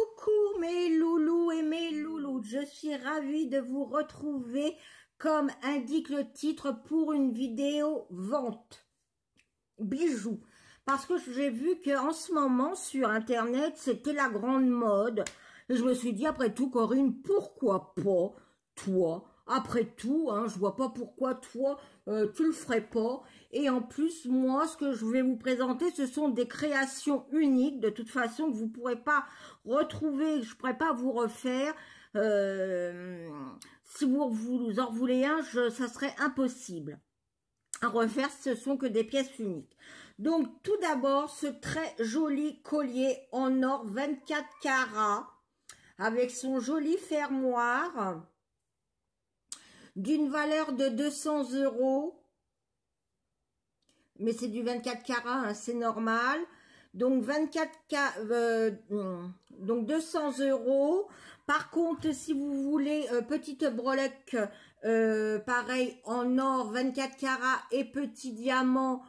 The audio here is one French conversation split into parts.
Coucou mes loulous et mes loulous, je suis ravie de vous retrouver comme indique le titre pour une vidéo vente bijoux. Parce que j'ai vu qu'en ce moment sur internet c'était la grande mode et je me suis dit après tout Corinne, pourquoi pas toi? Après tout, hein, je vois pas pourquoi toi tu le ferais pas. Et en plus, moi, ce que je vais vous présenter, ce sont des créations uniques, de toute façon, que vous pourrez pas retrouver, je pourrais pas vous refaire. Si vous en voulez un, ça serait impossible à refaire, ce sont que des pièces uniques. Donc, tout d'abord, ce très joli collier en or 24 carats, avec son joli fermoir, d'une valeur de 200 €, mais c'est du 24 carats, hein, c'est normal. Donc 200 €. Par contre, si vous voulez petite breloque, pareil en or 24 carats et petit diamant,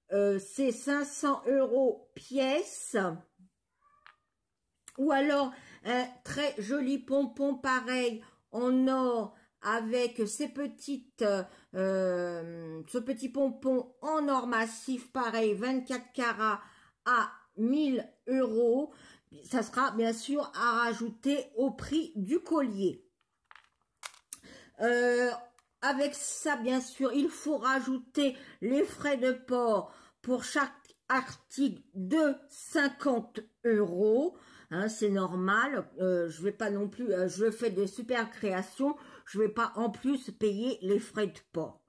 c'est 500 € pièce. Ou alors un très joli pompon pareil en or avec ces petites, ce petit pompon en or massif pareil 24 carats à 1000 €. Ça sera bien sûr à rajouter au prix du collier. Avec ça, bien sûr, il faut rajouter les frais de port pour chaque article de 50 €. Hein, c'est normal. Je vais pas non plus, je fais des super créations. Je vais pas en plus payer les frais de port.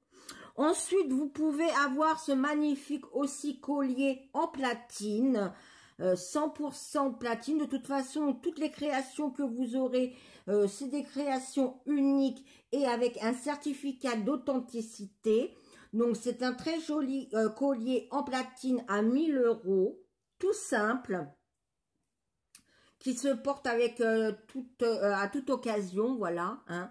Ensuite, vous pouvez avoir ce magnifique aussi collier en platine. 100% platine. De toute façon, toutes les créations que vous aurez, c'est des créations uniques et avec un certificat d'authenticité. Donc, c'est un très joli collier en platine à 1000 €, tout simple, qui se porte avec à toute occasion, voilà. Hein.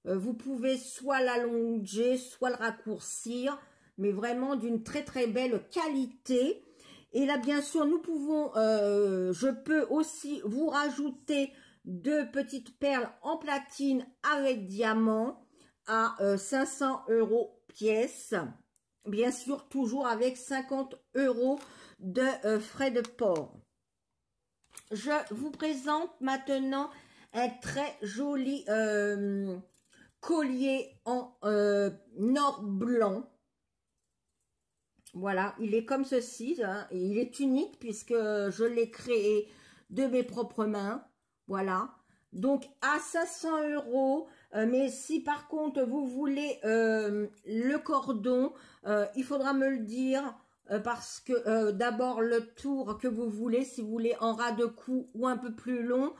Vous pouvez soit l'allonger, soit le raccourcir, mais vraiment d'une très très belle qualité. Et là, bien sûr, nous pouvons, je peux aussi vous rajouter deux petites perles en platine avec diamant à 500 € pièce. Bien sûr, toujours avec 50 € de frais de port. Je vous présente maintenant un très joli collier en or blanc. Voilà, il est comme ceci, hein, et il est unique puisque je l'ai créé de mes propres mains. Voilà, donc à 500 €. Mais si par contre vous voulez le cordon, il faudra me le dire parce que d'abord le tour que vous voulez, si vous voulez en ras de cou ou un peu plus long,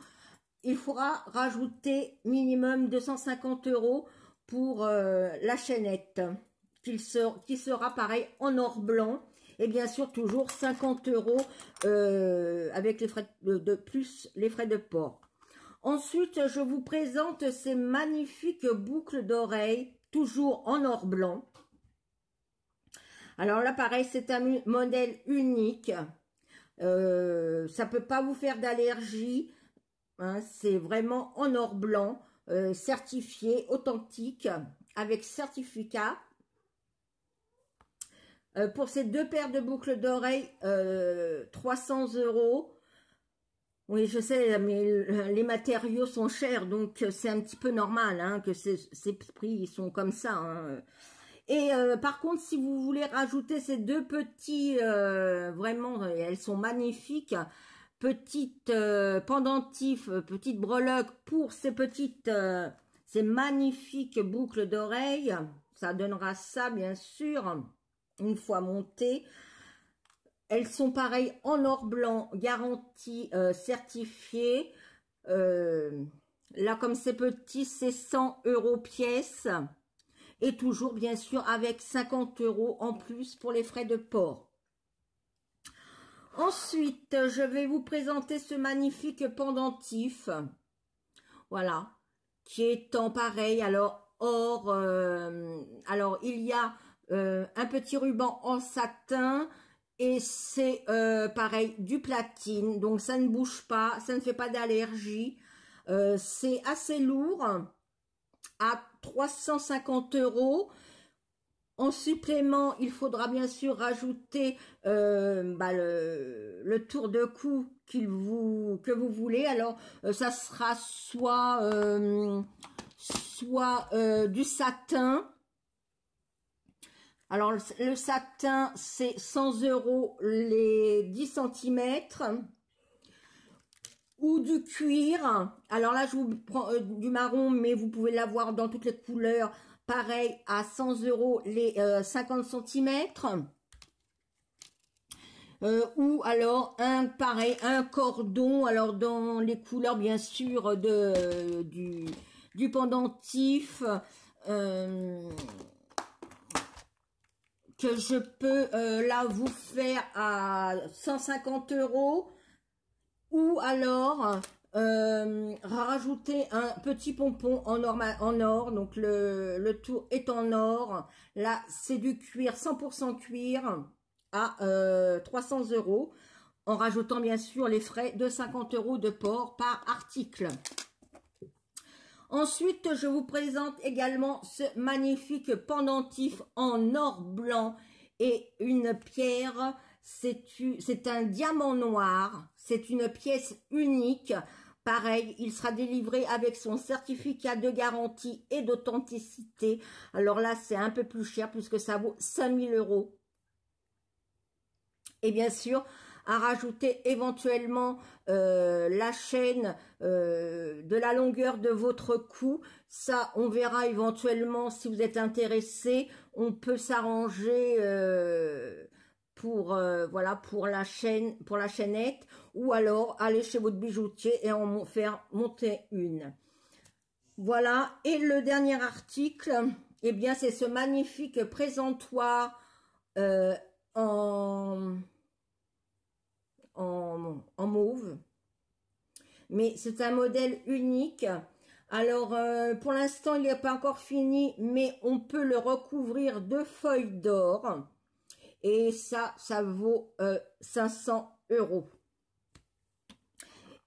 il faudra rajouter minimum 250 € pour la chaînette. Qui sera pareil en or blanc et bien sûr toujours 50 € avec les frais de plus les frais de port. Ensuite, je vous présente ces magnifiques boucles d'oreilles toujours en or blanc. Alors là, pareil, c'est un modèle unique. Ça peut pas vous faire d'allergie. Hein, c'est vraiment en or blanc, certifié, authentique, avec certificat. Pour ces deux paires de boucles d'oreilles, 300 €. Oui, je sais, mais les matériaux sont chers, donc c'est un petit peu normal hein, que ces prix ils sont comme ça. Hein. Et par contre, si vous voulez rajouter ces deux petits, vraiment, elles sont magnifiques, petites pendentifs, petites breloques pour ces petites, ces magnifiques boucles d'oreilles, ça donnera ça bien sûr. Une fois montées, elles sont pareilles en or blanc, garantie certifiée. Là, comme c'est petit, c'est 100 € pièce. Et toujours, bien sûr, avec 50 € en plus pour les frais de port. Ensuite, je vais vous présenter ce magnifique pendentif. Voilà. Qui est en pareil, alors or. Alors, il y a un petit ruban en satin Et c'est pareil, du platine, donc ça ne bouge pas, ça ne fait pas d'allergie. C'est assez lourd, à 350 €. En supplément, il faudra bien sûr rajouter le tour de cou que vous voulez. Alors, ça sera soit du satin. Alors, le satin, c'est 100 € les 10 centimètres. Ou du cuir. Alors là, je vous prends du marron, mais vous pouvez l'avoir dans toutes les couleurs. Pareil, à 100 € les 50 centimètres. Ou alors un cordon, alors dans les couleurs bien sûr du pendentif, que je peux là vous faire à 150 €. Ou alors rajouter un petit pompon en or, donc le tout est en or. Là, c'est du cuir, 100% cuir à 300 €, en rajoutant bien sûr les frais de 50 € de port par article. Ensuite, je vous présente également ce magnifique pendentif en or blanc et une pierre. C'est un diamant noir, c'est une pièce unique. Pareil, il sera délivré avec son certificat de garantie et d'authenticité. Alors là, c'est un peu plus cher puisque ça vaut 5000 €. Et bien sûr, à rajouter éventuellement la chaîne de la longueur de votre cou. Ça, on verra éventuellement si vous êtes intéressé. On peut s'arranger voilà, pour la chaînette, ou alors aller chez votre bijoutier et en faire monter une. Voilà. Et le dernier article, eh bien, c'est ce magnifique présentoir en mauve, mais c'est un modèle unique. Alors pour l'instant il n'est pas encore fini, mais on peut le recouvrir de feuilles d'or et ça vaut 500 €.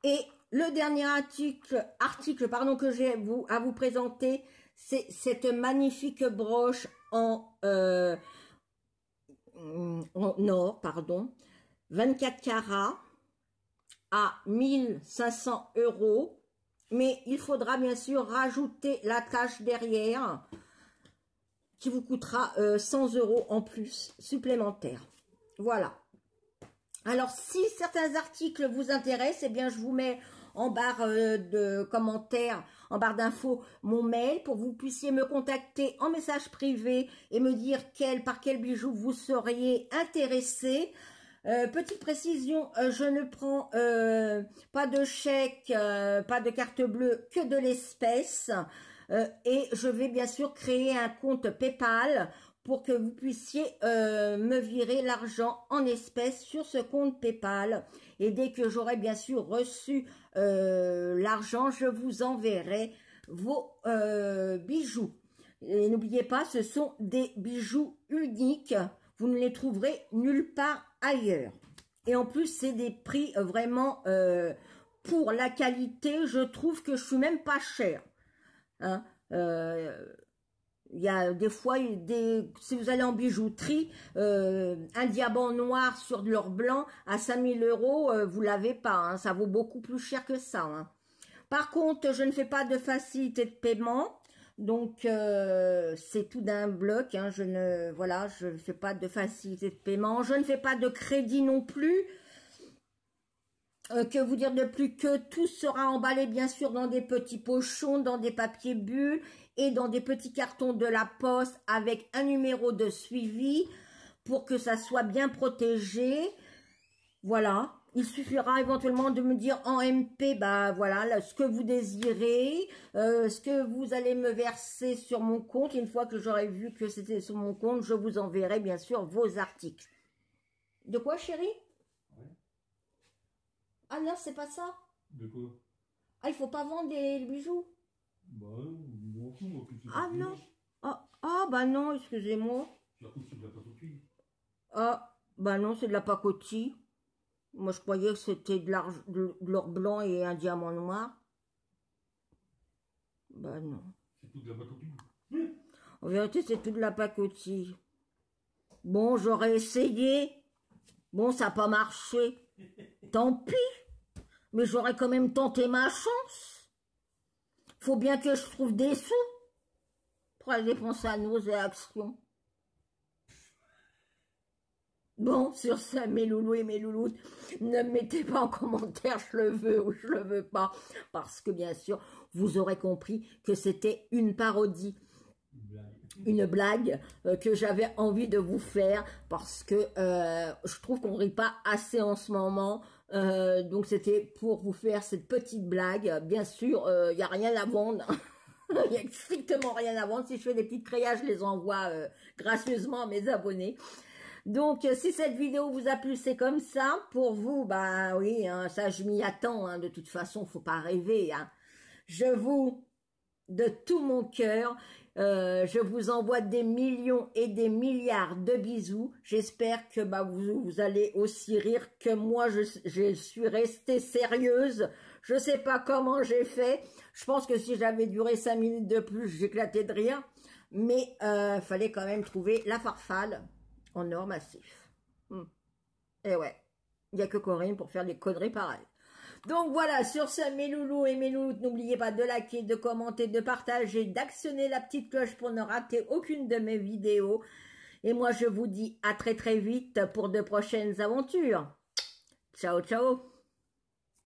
Et le dernier article pardon, que j'ai à vous présenter, c'est cette magnifique broche en or, pardon, 24 carats à 1500 €, mais il faudra bien sûr rajouter la tâche derrière qui vous coûtera 100 € en plus supplémentaire. Voilà. Alors si certains articles vous intéressent, eh bien je vous mets en barre de commentaires, en barre d'infos, mon mail pour que vous puissiez me contacter en message privé et me dire par quel bijou vous seriez intéressé. Petite précision, je ne prends pas de chèque, pas de carte bleue, que de l'espèce. Et je vais bien sûr créer un compte PayPal pour que vous puissiez me virer l'argent en espèces sur ce compte PayPal. Et dès que j'aurai bien sûr reçu l'argent, je vous enverrai vos bijoux. Et n'oubliez pas, ce sont des bijoux uniques. Vous ne les trouverez nulle part ailleurs. Et en plus, c'est des prix vraiment pour la qualité. Je trouve que je suis même pas chère. Hein. Il y a des fois, si vous allez en bijouterie, un diamant noir sur de l'or blanc à 5000 €, vous l'avez pas. Hein, ça vaut beaucoup plus cher que ça. Hein. Par contre, je ne fais pas de facilité de paiement. Donc, c'est tout d'un bloc. Hein, je ne fais pas de facilité de paiement. Je ne fais pas de crédit non plus. Que vous dire de plus, que tout sera emballé bien sûr dans des petits pochons, dans des papiers bulles et dans des petits cartons de la poste avec un numéro de suivi pour que ça soit bien protégé. Voilà. Il suffira éventuellement de me dire en MP, bah voilà, là, ce que vous désirez, ce que vous allez me verser sur mon compte. Une fois que j'aurai vu que c'était sur mon compte, je vous enverrai bien sûr vos articles. De quoi, chérie? Ouais. Ah non, c'est pas ça. De quoi? Ah, il faut pas vendre les bijoux. Bah non, m'en fous, moi, plus Ah non. Ah, bah non, excusez-moi. Surtout si tu l'as pas tout de suite. Ah. Bah non, c'est de la pacotille. Moi, je croyais que c'était de l'or blanc et un diamant noir. Bah non. C'est tout de la pacotille. En vérité, c'est tout de la pacotille. Bon, j'aurais essayé. Bon, ça n'a pas marché. Tant pis. Mais j'aurais quand même tenté ma chance. Faut bien que je trouve des sous pour aller dépenser à nos actions. Bon, sur ça, mes loulous et mes louloutes, ne me mettez pas en commentaire je le veux ou je le veux pas, parce que bien sûr, vous aurez compris que c'était une parodie, une blague que j'avais envie de vous faire, parce que je trouve qu'on rit pas assez en ce moment, donc c'était pour vous faire cette petite blague. Bien sûr, il n'y a rien à vendre. Il n'y a strictement rien à vendre. Si je fais des petites créages, je les envoie gracieusement à mes abonnés. Donc, si cette vidéo vous a plu, c'est comme ça. Pour vous, bah oui, hein, ça je m'y attends. Hein, de toute façon, faut pas rêver. Hein. Je vous, de tout mon cœur, je vous envoie des millions et des milliards de bisous. J'espère que bah, vous allez aussi rire que moi. Je suis restée sérieuse. Je sais pas comment j'ai fait. Je pense que si j'avais duré 5 minutes de plus, j'éclatais de rire. Mais fallait quand même trouver la farfalle en or massif. Et ouais, il n'y a que Corinne pour faire des conneries pareilles. Donc voilà, sur ce, mes loulous et mes louloutes, n'oubliez pas de liker, de commenter, de partager, d'actionner la petite cloche pour ne rater aucune de mes vidéos. Et moi, je vous dis à très très vite pour de prochaines aventures. Ciao, ciao!